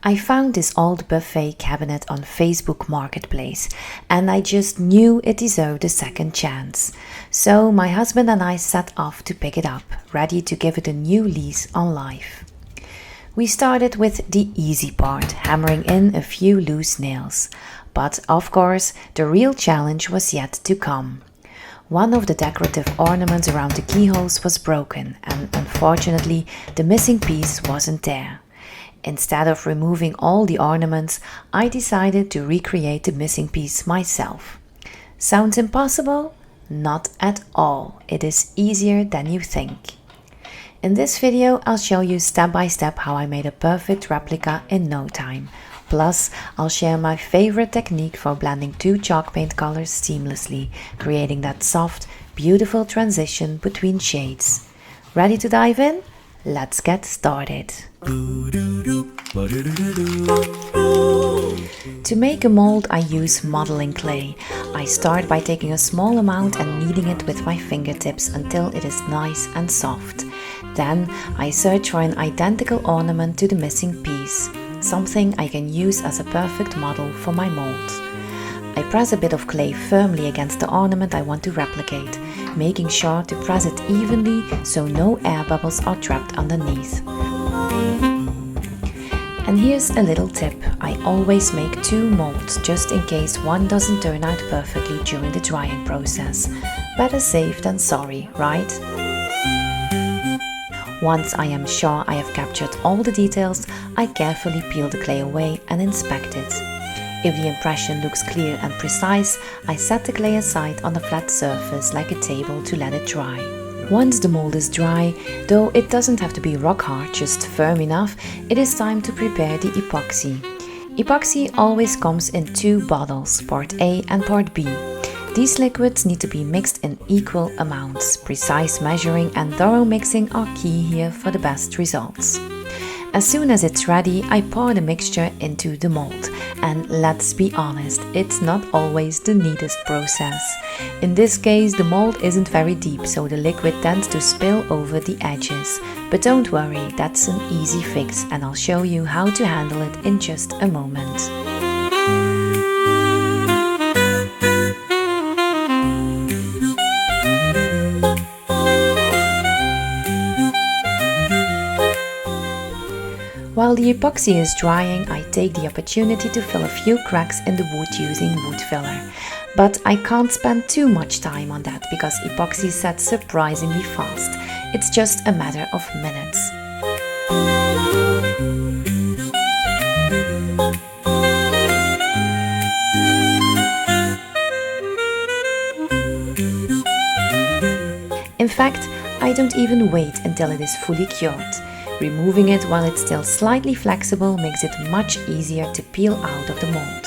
I found this old buffet cabinet on Facebook Marketplace and I just knew it deserved a second chance. So my husband and I set off to pick it up, ready to give it a new lease on life. We started with the easy part, hammering in a few loose nails. But of course, the real challenge was yet to come. One of the decorative ornaments around the keyholes was broken and unfortunately the missing piece wasn't there. Instead of removing all the ornaments, I decided to recreate the missing piece myself. Sounds impossible? Not at all. It is easier than you think. In this video, I'll show you step by step how I made a perfect replica in no time. Plus, I'll share my favorite technique for blending two chalk paint colors seamlessly, creating that soft, beautiful transition between shades. Ready to dive in? Let's get started. To make a mold, I use modeling clay. I start by taking a small amount and kneading it with my fingertips until it is nice and soft. Then I search for an identical ornament to the missing piece, something I can use as a perfect model for my mold. I press a bit of clay firmly against the ornament I want to replicate, making sure to press it evenly so no air bubbles are trapped underneath. And here's a little tip, I always make two molds just in case one doesn't turn out perfectly during the drying process. Better safe than sorry, right? Once I am sure I have captured all the details, I carefully peel the clay away and inspect it. If the impression looks clear and precise, I set the clay aside on a flat surface like a table to let it dry. Once the mold is dry, though it doesn't have to be rock hard, just firm enough, it is time to prepare the epoxy. Epoxy always comes in two bottles, part A and part B. These liquids need to be mixed in equal amounts. Precise measuring and thorough mixing are key here for the best results. As soon as it's ready, I pour the mixture into the mold. And let's be honest, it's not always the neatest process. In this case, the mold isn't very deep, so the liquid tends to spill over the edges. But don't worry, that's an easy fix and I'll show you how to handle it in just a moment. While the epoxy is drying, I take the opportunity to fill a few cracks in the wood using wood filler. But I can't spend too much time on that because epoxy sets surprisingly fast. It's just a matter of minutes. In fact, I don't even wait until it is fully cured. Removing it while it's still slightly flexible makes it much easier to peel out of the mold.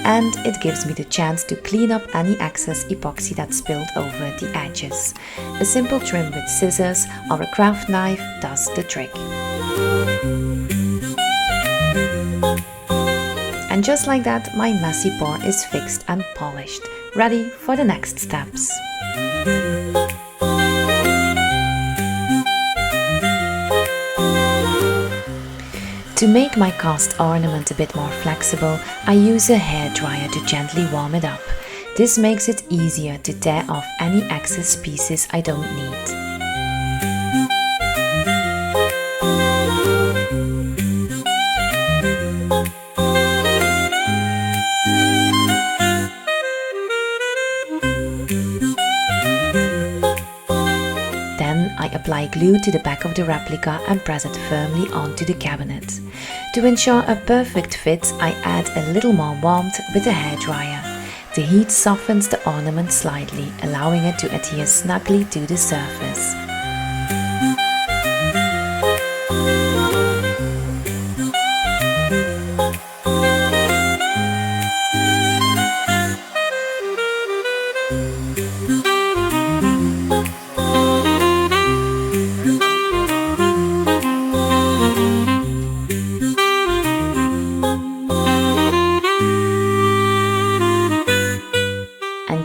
And it gives me the chance to clean up any excess epoxy that spilled over the edges. A simple trim with scissors or a craft knife does the trick. And just like that, my messy pour is fixed and polished, ready for the next steps. To make my cast ornament a bit more flexible, I use a hairdryer to gently warm it up. This makes it easier to tear off any excess pieces I don't need. Then I apply glue to the back of the replica and press it firmly onto the cabinet. To ensure a perfect fit, I add a little more warmth with the hairdryer. The heat softens the ornament slightly, allowing it to adhere snugly to the surface.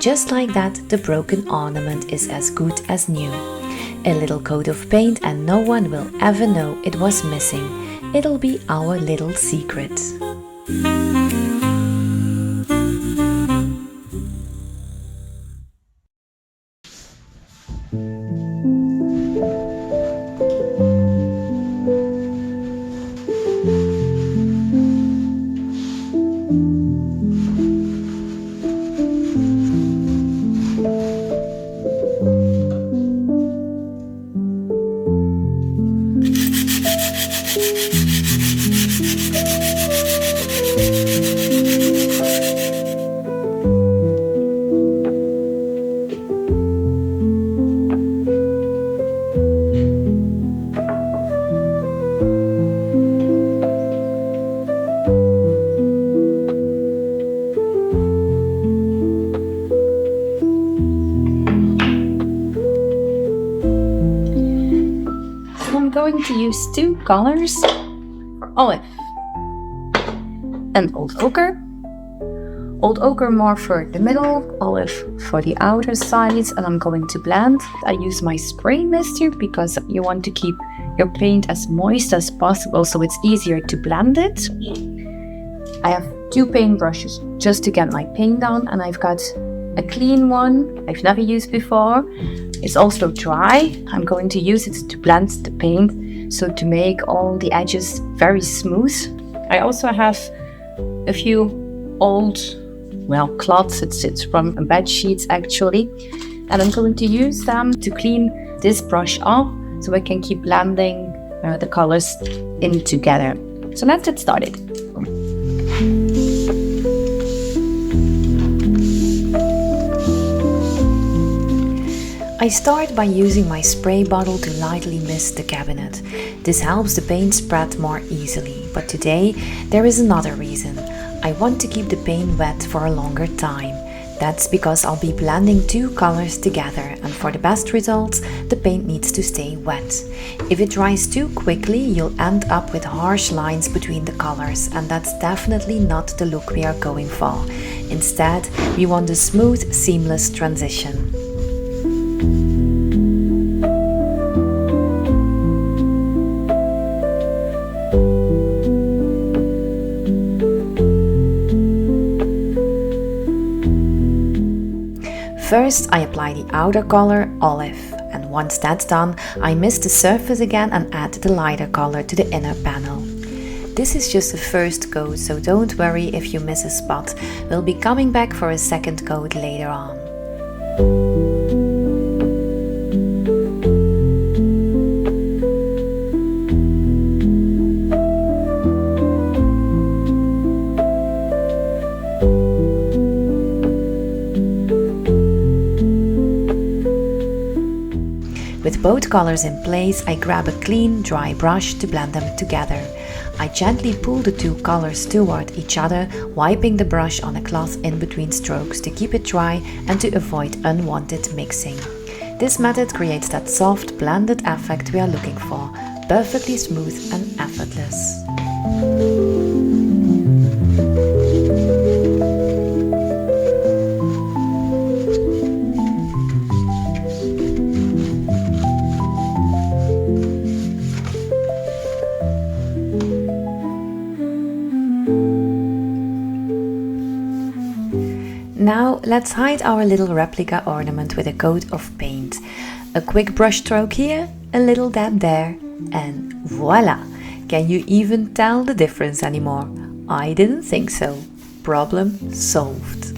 just like that, the broken ornament is as good as new. A little coat of paint and no one will ever know it was missing. It'll be our little secret. Going to use two colors for olive and old ochre. Old ochre more for the middle, olive for the outer sides, and I'm going to blend. I use my spray mister because you want to keep your paint as moist as possible so it's easier to blend it. I have two paint brushes just to get my paint on, and I've got a clean one I've never used before. It's also dry. I'm going to use it to blend the paint, so to make all the edges very smooth. I also have a few old, cloths. It's from bed sheets actually, and I'm going to use them to clean this brush off so I can keep blending the colors in together. So let's get started. I start by using my spray bottle to lightly mist the cabinet. This helps the paint spread more easily, but today there is another reason. I want to keep the paint wet for a longer time. That's because I'll be blending two colors together, and for the best results, the paint needs to stay wet. If it dries too quickly, you'll end up with harsh lines between the colors, and that's definitely not the look we are going for. Instead, we want a smooth, seamless transition. First, I apply the outer color, olive, and once that's done, I mist the surface again and add the lighter color to the inner panel. This is just a first coat, so don't worry if you miss a spot. We'll be coming back for a second coat later on. With both colors in place, I grab a clean, dry brush to blend them together. I gently pull the two colors toward each other, wiping the brush on a cloth in between strokes to keep it dry and to avoid unwanted mixing. This method creates that soft, blended effect we are looking for, perfectly smooth and effortless. Now let's hide our little replica ornament with a coat of paint. A quick brush stroke here, a little dab there, and voila! Can you even tell the difference anymore? I didn't think so. Problem solved.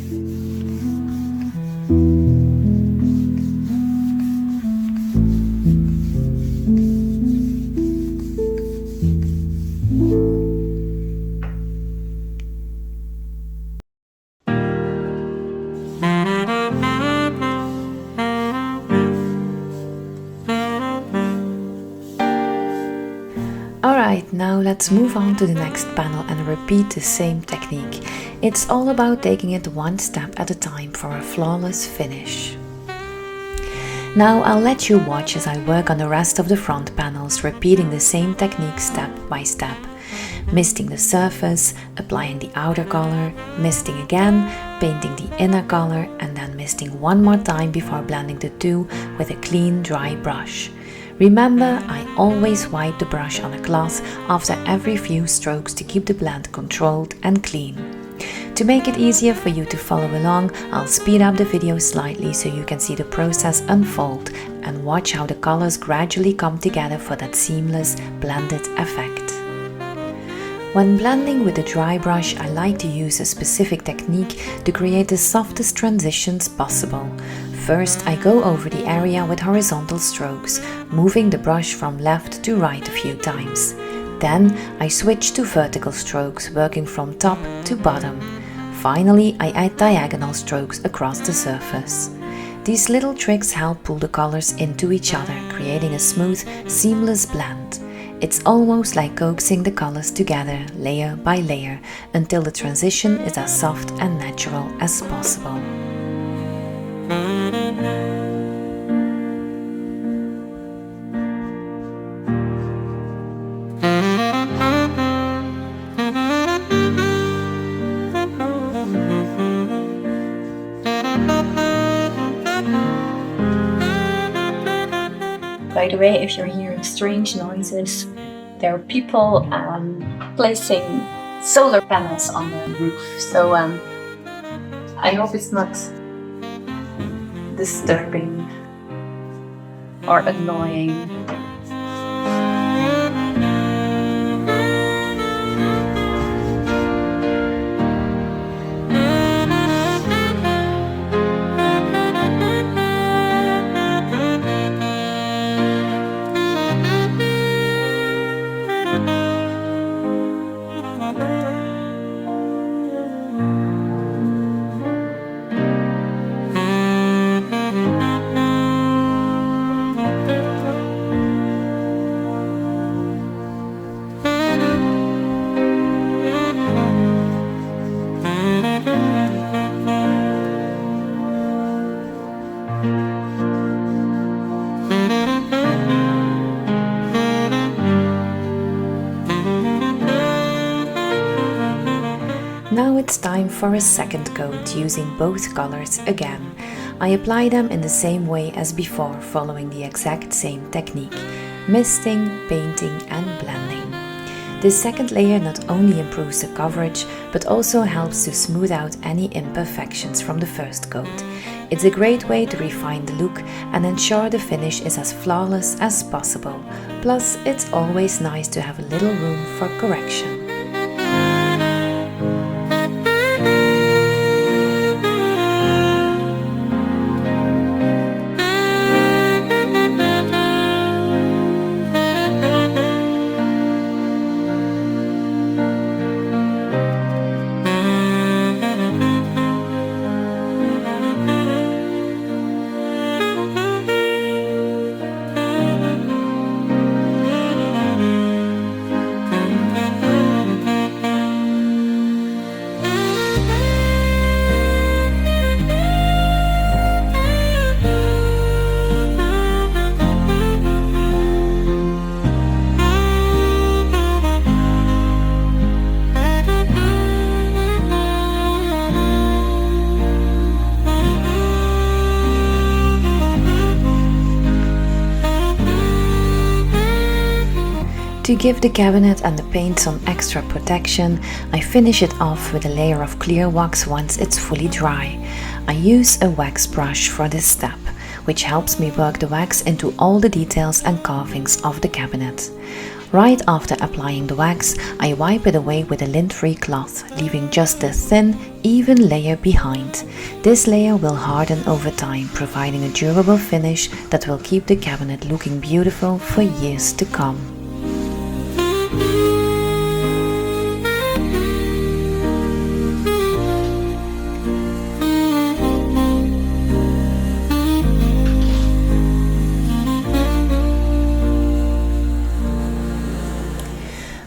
Alright, now let's move on to the next panel and repeat the same technique. It's all about taking it one step at a time for a flawless finish. Now I'll let you watch as I work on the rest of the front panels, repeating the same technique step by step. misting the surface, applying the outer color, misting again, painting the inner color, and then misting one more time before blending the two with a clean, dry brush. Remember, I always wipe the brush on a cloth after every few strokes to keep the blend controlled and clean. To make it easier for you to follow along, I'll speed up the video slightly so you can see the process unfold and watch how the colors gradually come together for that seamless, blended effect. When blending with a dry brush, I like to use a specific technique to create the softest transitions possible. First, I go over the area with horizontal strokes, moving the brush from left to right a few times. Then I switch to vertical strokes, working from top to bottom. Finally, I add diagonal strokes across the surface. These little tricks help pull the colors into each other, creating a smooth, seamless blend. It's almost like coaxing the colors together, layer by layer, until the transition is as soft and natural as possible. By the way, if you're hearing strange noises, there are people placing solar panels on the roof. So I hope it's not disturbing or annoying. Now it's time for a second coat using both colors again. I apply them in the same way as before, following the exact same technique: misting, painting and blending. This second layer not only improves the coverage, but also helps to smooth out any imperfections from the first coat. It's a great way to refine the look and ensure the finish is as flawless as possible. Plus, it's always nice to have a little room for correction. To give the cabinet and the paint some extra protection, I finish it off with a layer of clear wax once it's fully dry. I use a wax brush for this step, which helps me work the wax into all the details and carvings of the cabinet. Right after applying the wax, I wipe it away with a lint-free cloth, leaving just a thin, even layer behind. This layer will harden over time, providing a durable finish that will keep the cabinet looking beautiful for years to come.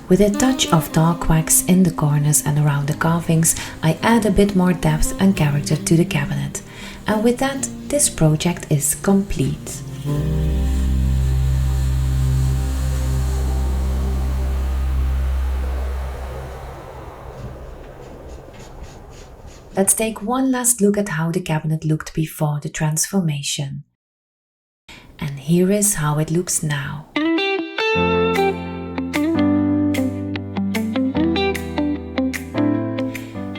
With a touch of dark wax in the corners and around the carvings, I add a bit more depth and character to the cabinet. And with that, this project is complete. Let's take one last look at how the cabinet looked before the transformation. And here is how it looks now.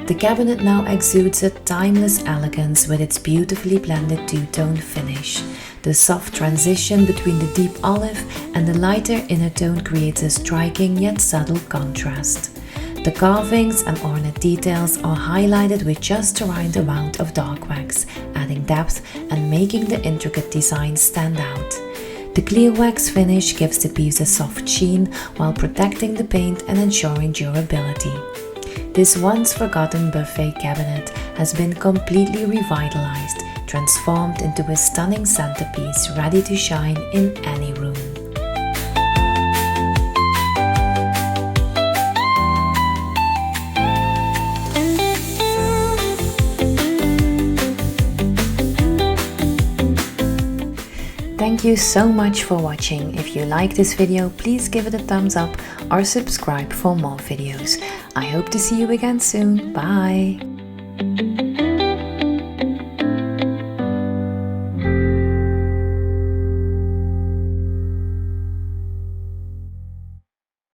The cabinet now exudes a timeless elegance with its beautifully blended two-tone finish. The soft transition between the deep olive and the lighter inner tone creates a striking yet subtle contrast. The carvings and ornate details are highlighted with just the right amount of dark wax, adding depth and making the intricate design stand out. The clear wax finish gives the piece a soft sheen while protecting the paint and ensuring durability. This once forgotten buffet cabinet has been completely revitalized, transformed into a stunning centerpiece ready to shine in any room. Thank you so much for watching. If you like this video, please give it a thumbs up or subscribe for more videos. I hope to see you again soon. Bye!